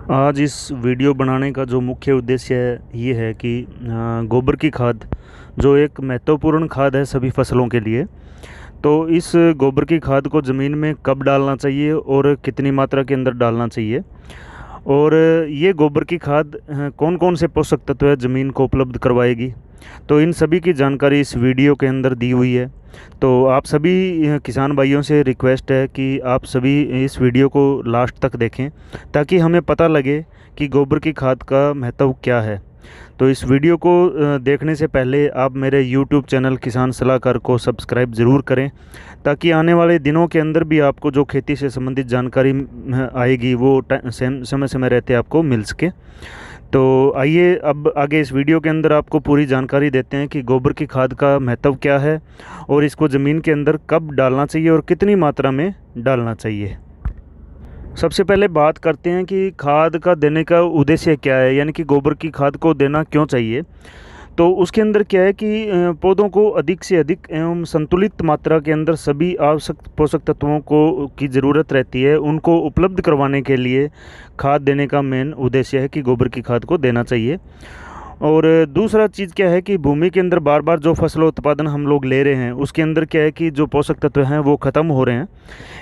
आज इस वीडियो बनाने का जो मुख्य उद्देश्य है ये है कि गोबर की खाद जो एक महत्वपूर्ण खाद है सभी फसलों के लिए। तो इस गोबर की खाद को ज़मीन में कब डालना चाहिए और कितनी मात्रा के अंदर डालना चाहिए, और ये गोबर की खाद कौन कौन से पोषक तत्व है ज़मीन को उपलब्ध करवाएगी, तो इन सभी की जानकारी इस वीडियो के अंदर दी हुई है। तो आप सभी किसान भाइयों से रिक्वेस्ट है कि आप सभी इस वीडियो को लास्ट तक देखें ताकि हमें पता लगे कि गोबर की खाद का महत्व क्या है। तो इस वीडियो को देखने से पहले आप मेरे यूट्यूब चैनल किसान सलाहकार को सब्सक्राइब ज़रूर करें ताकि आने वाले दिनों के अंदर भी आपको जो खेती से संबंधित जानकारी आएगी वो समय समय रहते आपको मिल सके। तो आइए अब आगे इस वीडियो के अंदर आपको पूरी जानकारी देते हैं कि गोबर की खाद का महत्व क्या है और इसको ज़मीन के अंदर कब डालना चाहिए और कितनी मात्रा में डालना चाहिए। सबसे पहले बात करते हैं कि खाद का देने का उद्देश्य क्या है, यानी कि गोबर की खाद को देना क्यों चाहिए। तो उसके अंदर क्या है कि पौधों को अधिक से अधिक एवं संतुलित मात्रा के अंदर सभी आवश्यक पोषक तत्वों को की ज़रूरत रहती है, उनको उपलब्ध करवाने के लिए खाद देने का मेन उद्देश्य है कि गोबर की खाद को देना चाहिए। और दूसरा चीज़ क्या है कि भूमि के अंदर बार बार जो फसल उत्पादन हम लोग ले रहे हैं उसके अंदर क्या है कि जो पोषक तत्व हैं वो ख़त्म हो रहे हैं,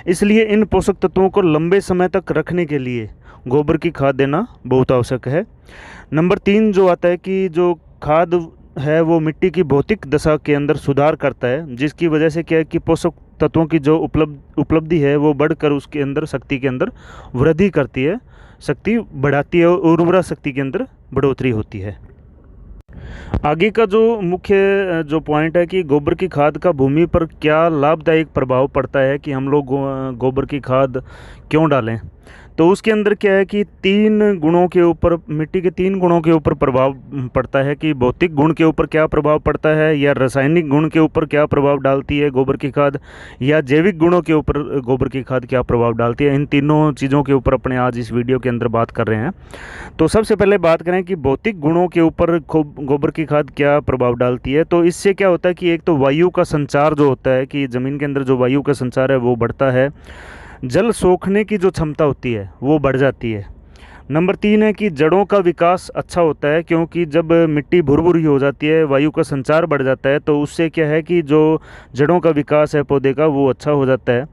इसलिए इन पोषक तत्वों को लंबे समय तक रखने के लिए गोबर की खाद देना बहुत आवश्यक है। नंबर 3 जो आता है कि जो खाद है वो मिट्टी की भौतिक दशा के अंदर सुधार करता है, जिसकी वजह से क्या है कि पोषक तत्वों की जो उपलब्धि है वो बढ़कर उसके अंदर शक्ति के अंदर वृद्धि करती है, शक्ति बढ़ाती है और उर्वरा शक्ति के अंदर बढ़ोतरी होती है। आगे का जो मुख्य जो पॉइंट है कि गोबर की खाद का भूमि पर क्या लाभदायक प्रभाव पड़ता है, कि हम लोग गोबर की खाद क्यों डालें। तो उसके अंदर क्या है कि 3 गुणों के ऊपर, मिट्टी के 3 गुणों के ऊपर प्रभाव पड़ता है, कि भौतिक गुण के ऊपर क्या प्रभाव पड़ता है, या रासायनिक गुण के ऊपर क्या प्रभाव डालती है गोबर की खाद, या जैविक गुणों के ऊपर गोबर की खाद क्या प्रभाव डालती है। इन तीनों चीज़ों के ऊपर अपने आज इस वीडियो के अंदर बात कर रहे हैं। तो सबसे पहले बात करें कि भौतिक गुणों के ऊपर गोबर की खाद क्या प्रभाव डालती है। तो इससे क्या होता है कि एक तो वायु का संचार जो होता है, कि ज़मीन के अंदर जो वायु का संचार है वो बढ़ता है, जल सोखने की जो क्षमता होती है वो बढ़ जाती है। नंबर 3 है कि जड़ों का विकास अच्छा होता है, क्योंकि जब मिट्टी भुरभुरी हो जाती है, वायु का संचार बढ़ जाता है, तो उससे क्या है कि जो जड़ों का विकास है पौधे का वो अच्छा हो जाता है।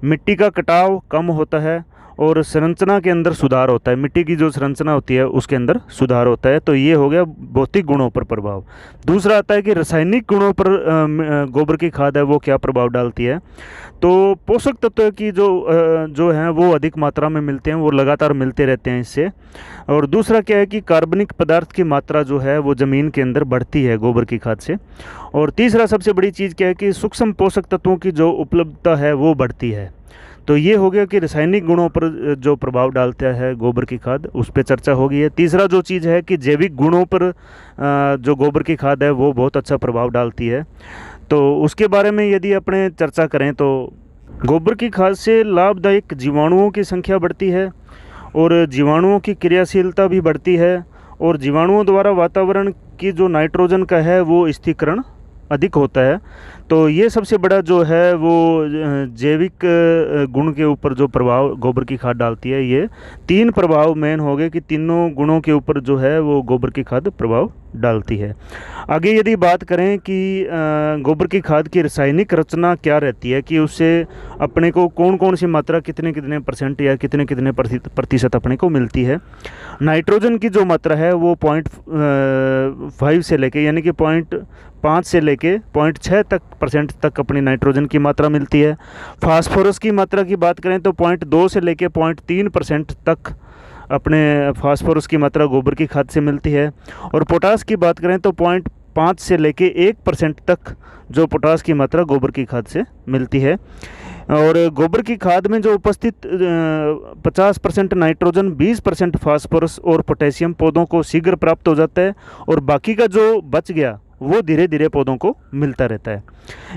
मिट्टी का कटाव कम होता है और संरचना के अंदर सुधार होता है, मिट्टी की जो संरचना होती है उसके अंदर सुधार होता है। तो ये हो गया भौतिक गुणों पर प्रभाव। दूसरा आता है कि रासायनिक गुणों पर गोबर की खाद है वो क्या प्रभाव डालती है। तो पोषक तत्व की जो हैं वो अधिक मात्रा में मिलते हैं, वो लगातार मिलते रहते हैं इससे। और दूसरा क्या है कि कार्बनिक पदार्थ की मात्रा जो है वो ज़मीन के अंदर बढ़ती है गोबर की खाद से। और तीसरा सबसे बड़ी चीज़ क्या है कि सूक्ष्म पोषक तत्वों की जो उपलब्धता है वो बढ़ती है। तो ये हो गया कि रासायनिक गुणों पर जो प्रभाव डालता है गोबर की खाद, उस पर चर्चा हो गई है। तीसरा जो चीज़ है कि जैविक गुणों पर जो गोबर की खाद है वो बहुत अच्छा प्रभाव डालती है। तो उसके बारे में यदि अपने चर्चा करें तो गोबर की खाद से लाभदायक जीवाणुओं की संख्या बढ़ती है और जीवाणुओं की क्रियाशीलता भी बढ़ती है, और जीवाणुओं द्वारा वातावरण की जो नाइट्रोजन का है वो स्थिरीकरण अधिक होता है। तो ये सबसे बड़ा जो है वो जैविक गुण के ऊपर जो प्रभाव गोबर की खाद डालती है, ये 3 प्रभाव मेन हो गए कि तीनों गुणों के ऊपर जो है वो गोबर की खाद प्रभाव डालती है। आगे यदि बात करें कि गोबर की खाद की रासायनिक रचना क्या रहती है, कि उससे अपने को कौन कौन सी मात्रा कितने कितने % या कितने कितने प्रतिशत अपने को मिलती है। नाइट्रोजन की जो मात्रा है वो 0.5 से लेके, यानी कि 0.5 से लेके 0.6 % तक अपनी नाइट्रोजन की मात्रा मिलती है। फास्फोरस की मात्रा की बात करें तो 0.2 से लेके 0.3% तक अपने फास्फोरस की मात्रा गोबर की खाद से मिलती है। और पोटास की बात करें तो 0.5 से लेके 1% तक जो पोटास की मात्रा गोबर की खाद से मिलती है। और गोबर की खाद में जो उपस्थित 50% नाइट्रोजन, 20% फास्फोरस और पोटेशियम पौधों को शीघ्र प्राप्त हो जाता है, और बाकी का जो बच गया वो धीरे धीरे पौधों को मिलता रहता है।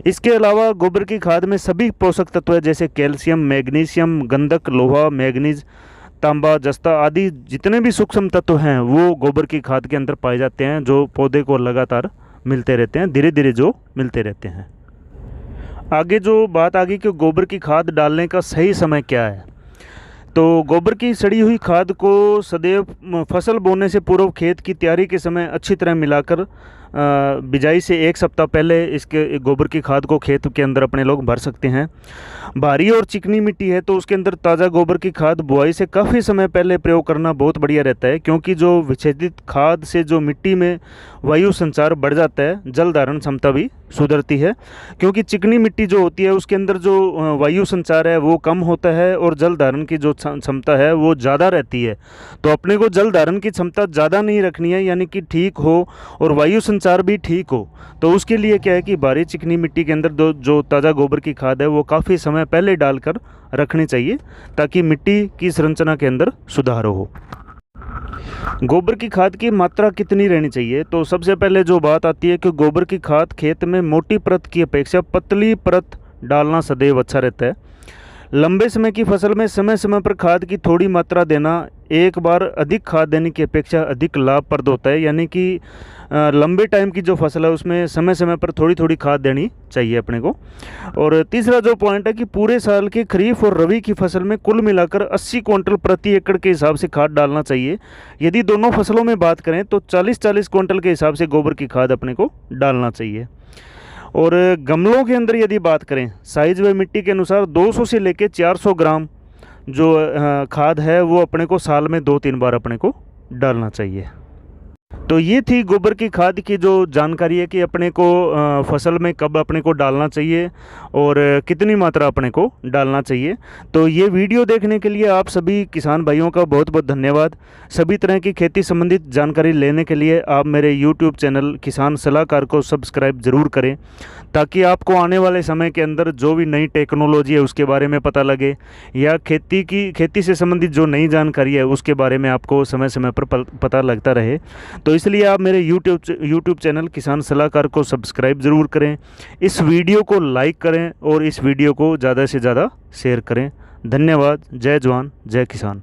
इसके अलावा गोबर की खाद में सभी पोषक तत्व जैसे कैल्शियम, मैग्नीशियम, गंधक, लोहा, मैग्नीज, तांबा, जस्ता आदि जितने भी सूक्ष्म तत्व हैं वो गोबर की खाद के अंदर पाए जाते हैं, जो पौधे को लगातार मिलते रहते हैं, धीरे धीरे जो मिलते रहते हैं। आगे जो बात आ गई कि गोबर की खाद डालने का सही समय क्या है। तो गोबर की सड़ी हुई खाद को सदैव फसल बोने से पूर्व खेत की तैयारी के समय अच्छी तरह मिलाकर बिजाई से 1 सप्ताह पहले इसके गोबर की खाद को खेत के अंदर अपने लोग भर सकते हैं। भारी और चिकनी मिट्टी है तो उसके अंदर ताज़ा गोबर की खाद बुआई से काफ़ी समय पहले प्रयोग करना बहुत बढ़िया रहता है, क्योंकि जो विच्छेदित खाद से जो मिट्टी में वायु संचार बढ़ जाता है, जल धारण क्षमता भी सुधरती है। क्योंकि चिकनी मिट्टी जो होती है उसके अंदर जो वायु संचार है वो कम होता है और जल धारण की जो क्षमता है वो ज़्यादा रहती है। तो अपने को जल धारण की क्षमता ज़्यादा नहीं रखनी है, यानी कि ठीक हो और वायु संचार भी ठीक हो। तो उसके लिए क्या है कि भारी चिकनी मिट्टी के अंदर जो ताज़ा गोबर की खाद है वो काफ़ी समय पहले डालकर रखनी चाहिए, ताकि मिट्टी की संरचना के अंदर सुधार हो। गोबर की खाद की मात्रा कितनी रहनी चाहिए? तो सबसे पहले जो बात आती है कि गोबर की खाद खेत में मोटी परत की अपेक्षा पतली परत डालना सदैव अच्छा रहता है। लंबे समय की फसल में समय समय पर खाद की थोड़ी मात्रा देना एक बार अधिक खाद देने की अपेक्षा अधिक लाभप्रद होता है, यानी कि लंबे टाइम की जो फसल है उसमें समय समय पर थोड़ी थोड़ी खाद देनी चाहिए अपने को। और तीसरा जो पॉइंट है कि पूरे साल के खरीफ और रबी की फसल में कुल मिलाकर 80 क्विंटल प्रति एकड़ के हिसाब से खाद डालना चाहिए। यदि दोनों फसलों में बात करें तो 40-40 क्विंटल के हिसाब से गोबर की खाद अपने को डालना चाहिए। और गमलों के अंदर यदि बात करें साइज व मिट्टी के अनुसार 200 से लेकर 400 ग्राम जो खाद है वो अपने को साल में 2-3 बार अपने को डालना चाहिए। तो ये थी गोबर की खाद की जो जानकारी है कि अपने को फसल में कब अपने को डालना चाहिए और कितनी मात्रा अपने को डालना चाहिए। तो ये वीडियो देखने के लिए आप सभी किसान भाइयों का बहुत बहुत धन्यवाद। सभी तरह की खेती संबंधित जानकारी लेने के लिए आप मेरे YouTube चैनल किसान सलाहकार को सब्सक्राइब ज़रूर करें, ताकि आपको आने वाले समय के अंदर जो भी नई टेक्नोलॉजी है उसके बारे में पता लगे, या खेती से संबंधित जो नई जानकारी है उसके बारे में आपको समय समय पर पता लगता रहे। तो इसलिए आप मेरे YouTube चैनल किसान सलाहकार को सब्सक्राइब ज़रूर करें, इस वीडियो को लाइक करें और इस वीडियो को ज़्यादा से ज़्यादा शेयर करें। धन्यवाद। जय जवान जय किसान।